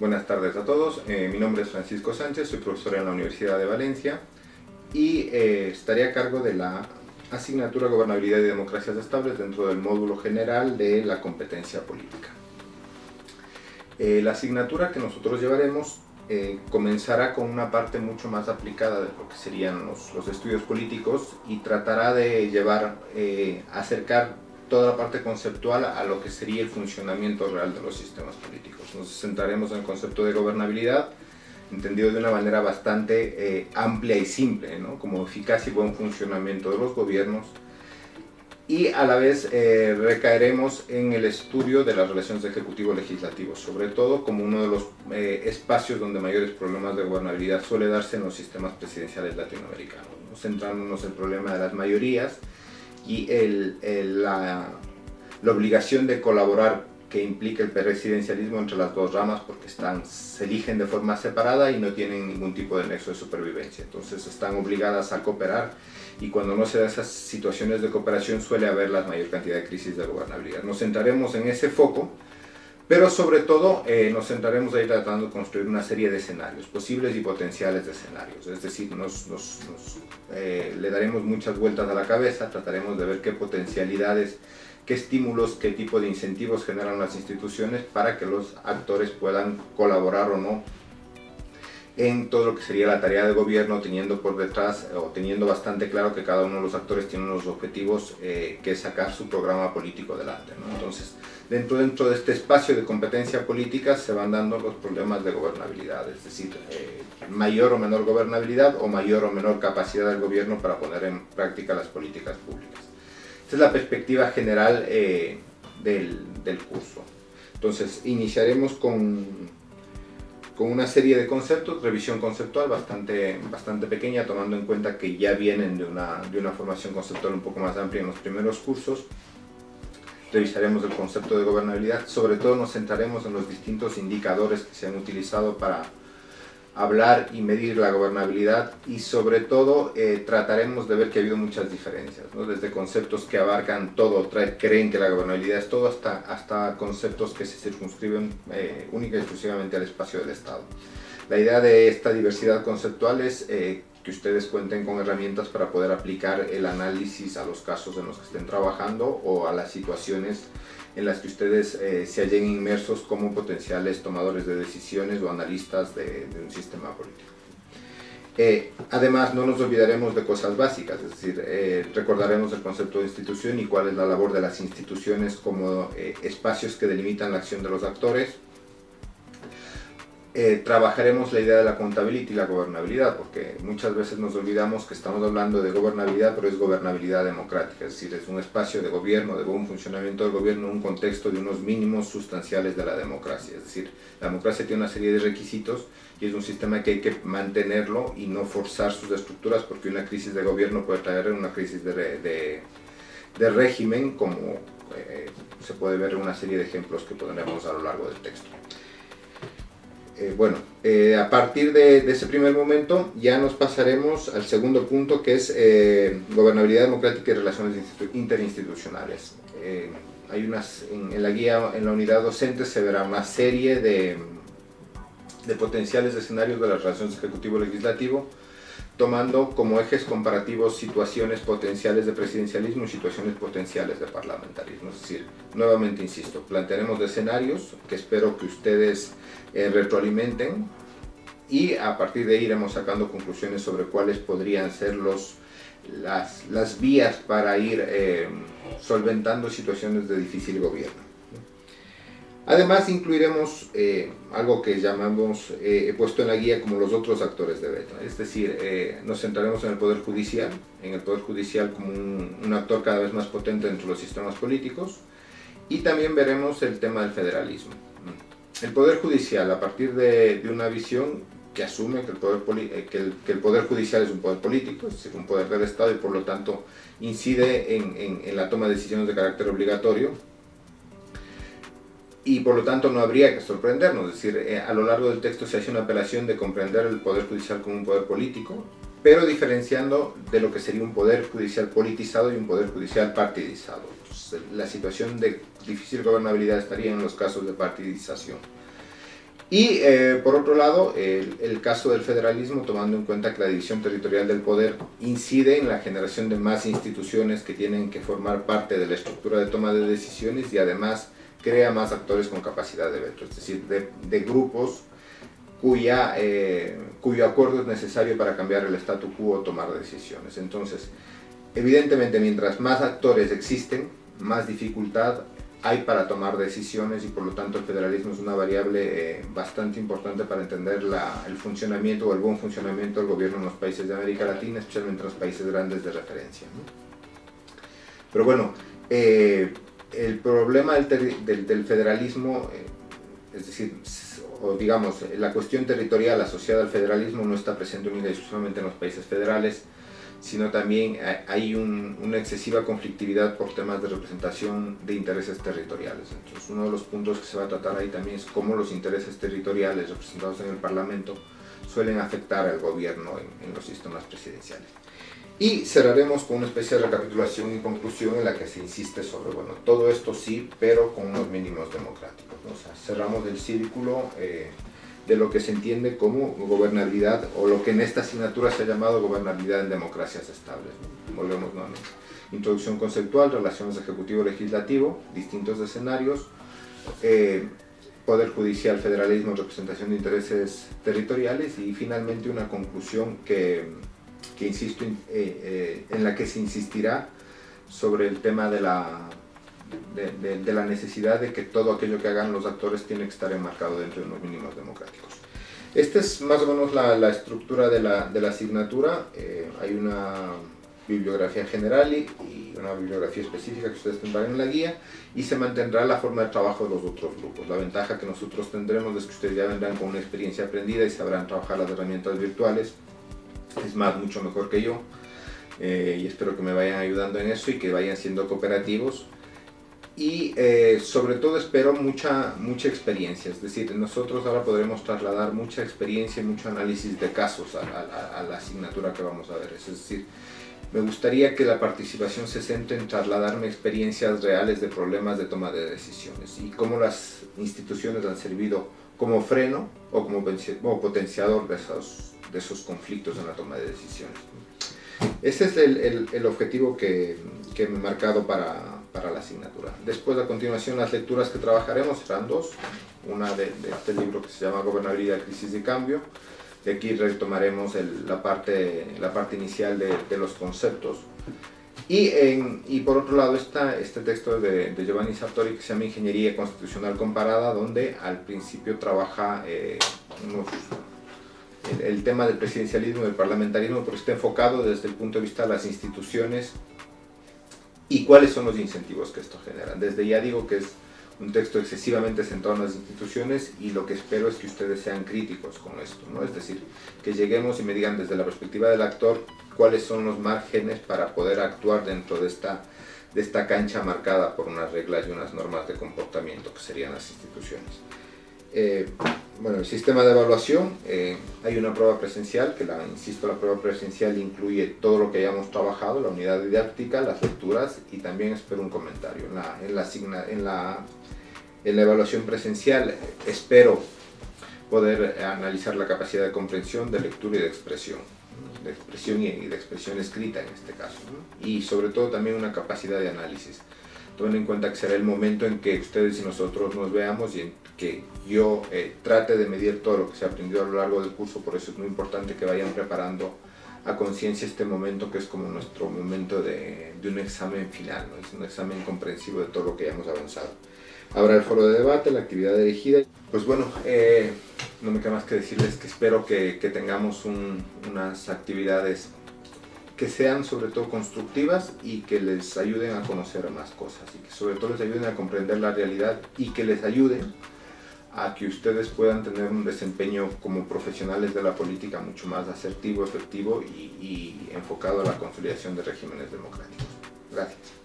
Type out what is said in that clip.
Buenas tardes a todos, mi nombre es Francisco Sánchez, soy profesor en la Universidad de Valencia y estaré a cargo de la asignatura Gobernabilidad y Democracias Estables dentro del módulo general de la competencia política. La asignatura que nosotros llevaremos comenzará con una parte mucho más aplicada de lo que serían los estudios políticos y tratará de acercar toda la parte conceptual a lo que sería el funcionamiento real de los sistemas políticos. Nos centraremos en el concepto de gobernabilidad, entendido de una manera bastante amplia y simple, ¿no? Como eficacia y buen funcionamiento de los gobiernos, y a la vez recaeremos en el estudio de las relaciones ejecutivo-legislativo, sobre todo como uno de los espacios donde mayores problemas de gobernabilidad suele darse en los sistemas presidenciales latinoamericanos, ¿no? Centrándonos en el problema de las mayorías y la obligación de colaborar que implica el presidencialismo entre las dos ramas, porque se eligen de forma separada y no tienen ningún tipo de nexo de supervivencia. Entonces están obligadas a cooperar, y cuando no se dan esas situaciones de cooperación suele haber la mayor cantidad de crisis de gobernabilidad. Nos centraremos en ese foco, pero sobre todo nos centraremos ahí tratando de construir una serie de escenarios, posibles y potenciales de escenarios. Es decir, le daremos muchas vueltas a la cabeza, trataremos de ver qué potencialidades, qué estímulos, qué tipo de incentivos generan las instituciones para que los actores puedan colaborar o no en todo lo que sería la tarea de gobierno, teniendo por detrás o teniendo bastante claro que cada uno de los actores tiene unos objetivos que es sacar su programa político adelante, ¿no? Entonces, dentro de este espacio de competencia política se van dando los problemas de gobernabilidad, es decir, mayor o menor gobernabilidad o mayor o menor capacidad del gobierno para poner en práctica las políticas públicas. Esta es la perspectiva general del curso. Entonces, iniciaremos con una serie de conceptos, revisión conceptual bastante pequeña, tomando en cuenta que ya vienen de una formación conceptual un poco más amplia en los primeros cursos. Revisaremos el concepto de gobernabilidad, sobre todo nos centraremos en los distintos indicadores que se han utilizado para hablar y medir la gobernabilidad, y sobre todo trataremos de ver que ha habido muchas diferencias, ¿no? Desde conceptos que abarcan todo, creen que la gobernabilidad es todo, hasta conceptos que se circunscriben única y exclusivamente al espacio del Estado. La idea de esta diversidad conceptual es que ustedes cuenten con herramientas para poder aplicar el análisis a los casos en los que estén trabajando o a las situaciones en las que ustedes se hallen inmersos como potenciales tomadores de decisiones o analistas de un sistema político. Además, no nos olvidaremos de cosas básicas, es decir, recordaremos el concepto de institución y cuál es la labor de las instituciones como espacios que delimitan la acción de los actores. Trabajaremos la idea de la accountability y la gobernabilidad, porque muchas veces nos olvidamos que estamos hablando de gobernabilidad, pero es gobernabilidad democrática, es decir, es un espacio de gobierno, de buen funcionamiento del gobierno, en un contexto de unos mínimos sustanciales de la democracia. Es decir, la democracia tiene una serie de requisitos y es un sistema que hay que mantenerlo y no forzar sus estructuras, porque una crisis de gobierno puede traer una crisis de régimen, como se puede ver en una serie de ejemplos que pondremos a lo largo del texto. A partir de ese primer momento ya nos pasaremos al segundo punto, que es gobernabilidad democrática y relaciones interinstitucionales. En la guía, en la unidad docente, se verá una serie de potenciales escenarios de las relaciones ejecutivo-legislativo, tomando como ejes comparativos situaciones potenciales de presidencialismo y situaciones potenciales de parlamentarismo. Es decir, nuevamente insisto, plantearemos escenarios que espero que ustedes retroalimenten, y a partir de ahí iremos sacando conclusiones sobre cuáles podrían ser las vías para ir solventando situaciones de difícil gobierno. Además, incluiremos algo que llamamos, he puesto en la guía como los otros actores de veto, es decir, nos centraremos en el Poder Judicial como un actor cada vez más potente dentro de los sistemas políticos, y también veremos el tema del federalismo. El Poder Judicial, a partir de una visión que asume que el Poder Judicial es un poder político, es decir, un poder del Estado, y por lo tanto incide en la toma de decisiones de carácter obligatorio, y por lo tanto no habría que sorprendernos. Es decir, a lo largo del texto se hace una apelación de comprender el Poder Judicial como un poder político, pero diferenciando de lo que sería un Poder Judicial politizado y un Poder Judicial partidizado. Entonces, la situación de difícil gobernabilidad estaría en los casos de partidización. Y por otro lado, el caso del federalismo, tomando en cuenta que la división territorial del poder incide en la generación de más instituciones que tienen que formar parte de la estructura de toma de decisiones y además crea más actores con capacidad de veto, es decir, de grupos cuyo acuerdo es necesario para cambiar el statu quo o tomar decisiones. Entonces, evidentemente, mientras más actores existen, más dificultad hay para tomar decisiones y por lo tanto el federalismo es una variable bastante importante para entender el funcionamiento o el buen funcionamiento del gobierno en los países de América Latina, especialmente en los países grandes de referencia, ¿no? Pero bueno, el problema del federalismo, es decir, o digamos, la cuestión territorial asociada al federalismo no está presente única y exclusivamente en los países federales, sino también hay una excesiva conflictividad por temas de representación de intereses territoriales. Entonces, uno de los puntos que se va a tratar ahí también es cómo los intereses territoriales representados en el Parlamento suelen afectar al gobierno en los sistemas presidenciales. Y cerraremos con una especie de recapitulación y conclusión en la que se insiste sobre, bueno, todo esto sí, pero con unos mínimos democráticos, ¿no? O sea, cerramos el círculo de lo que se entiende como gobernabilidad, o lo que en esta asignatura se ha llamado gobernabilidad en democracias estables, ¿no? Volvemos nuevamente. Introducción conceptual, relaciones ejecutivo-legislativo, distintos escenarios, poder judicial, federalismo, representación de intereses territoriales y finalmente una conclusión que insisto, en la que se insistirá sobre el tema de la necesidad de que todo aquello que hagan los actores tiene que estar enmarcado dentro de unos mínimos democráticos. Esta es más o menos la estructura de la asignatura. Hay una bibliografía general y una bibliografía específica que ustedes tendrán en la guía, y se mantendrá la forma de trabajo de los otros grupos. La ventaja que nosotros tendremos es que ustedes ya vendrán con una experiencia aprendida y sabrán trabajar las herramientas virtuales. Es más, mucho mejor que yo, y espero que me vayan ayudando en eso y que vayan siendo cooperativos. Y sobre todo espero mucha experiencia, es decir, nosotros ahora podremos trasladar mucha experiencia y mucho análisis de casos a la asignatura que vamos a ver. Es decir, me gustaría que la participación se centre en trasladarme experiencias reales de problemas de toma de decisiones y cómo las instituciones han servido como freno o como potenciador de esos conflictos en la toma de decisiones. Ese es el objetivo que me he marcado para la asignatura. Después, a continuación, las lecturas que trabajaremos serán dos. Una de este libro que se llama Gobernabilidad, Crisis y Cambio. De aquí retomaremos la parte inicial de los conceptos. Y por otro lado está este texto de Giovanni Sartori que se llama Ingeniería Constitucional Comparada, donde al principio trabaja el tema del presidencialismo y del parlamentarismo, pero está enfocado desde el punto de vista de las instituciones y cuáles son los incentivos que esto genera. Desde ya digo que es un texto excesivamente centrado en las instituciones, y lo que espero es que ustedes sean críticos con esto, ¿no? Es decir, que lleguemos y me digan desde la perspectiva del actor cuáles son los márgenes para poder actuar dentro de esta cancha marcada por unas reglas y unas normas de comportamiento que serían las instituciones. Bueno, el sistema de evaluación, hay una prueba presencial, que insisto, la prueba presencial incluye todo lo que hayamos trabajado, la unidad didáctica, las lecturas, y también espero un comentario. En la evaluación presencial espero poder analizar la capacidad de comprensión, de lectura y de expresión y de expresión escrita en este caso, ¿no? Y sobre todo también una capacidad de análisis. Tomen en cuenta que será el momento en que ustedes y nosotros nos veamos y en que yo trate de medir todo lo que se ha aprendido a lo largo del curso. Por eso es muy importante que vayan preparando a conciencia este momento, que es como nuestro momento de un examen final, ¿no? Es un examen comprensivo de todo lo que hayamos avanzado. Habrá el foro de debate, la actividad elegida. Pues bueno, no me queda más que decirles que espero que tengamos unas actividades que sean sobre todo constructivas y que les ayuden a conocer más cosas, y que sobre todo les ayuden a comprender la realidad, y que les ayuden a que ustedes puedan tener un desempeño como profesionales de la política mucho más asertivo, efectivo y enfocado a la consolidación de regímenes democráticos. Gracias.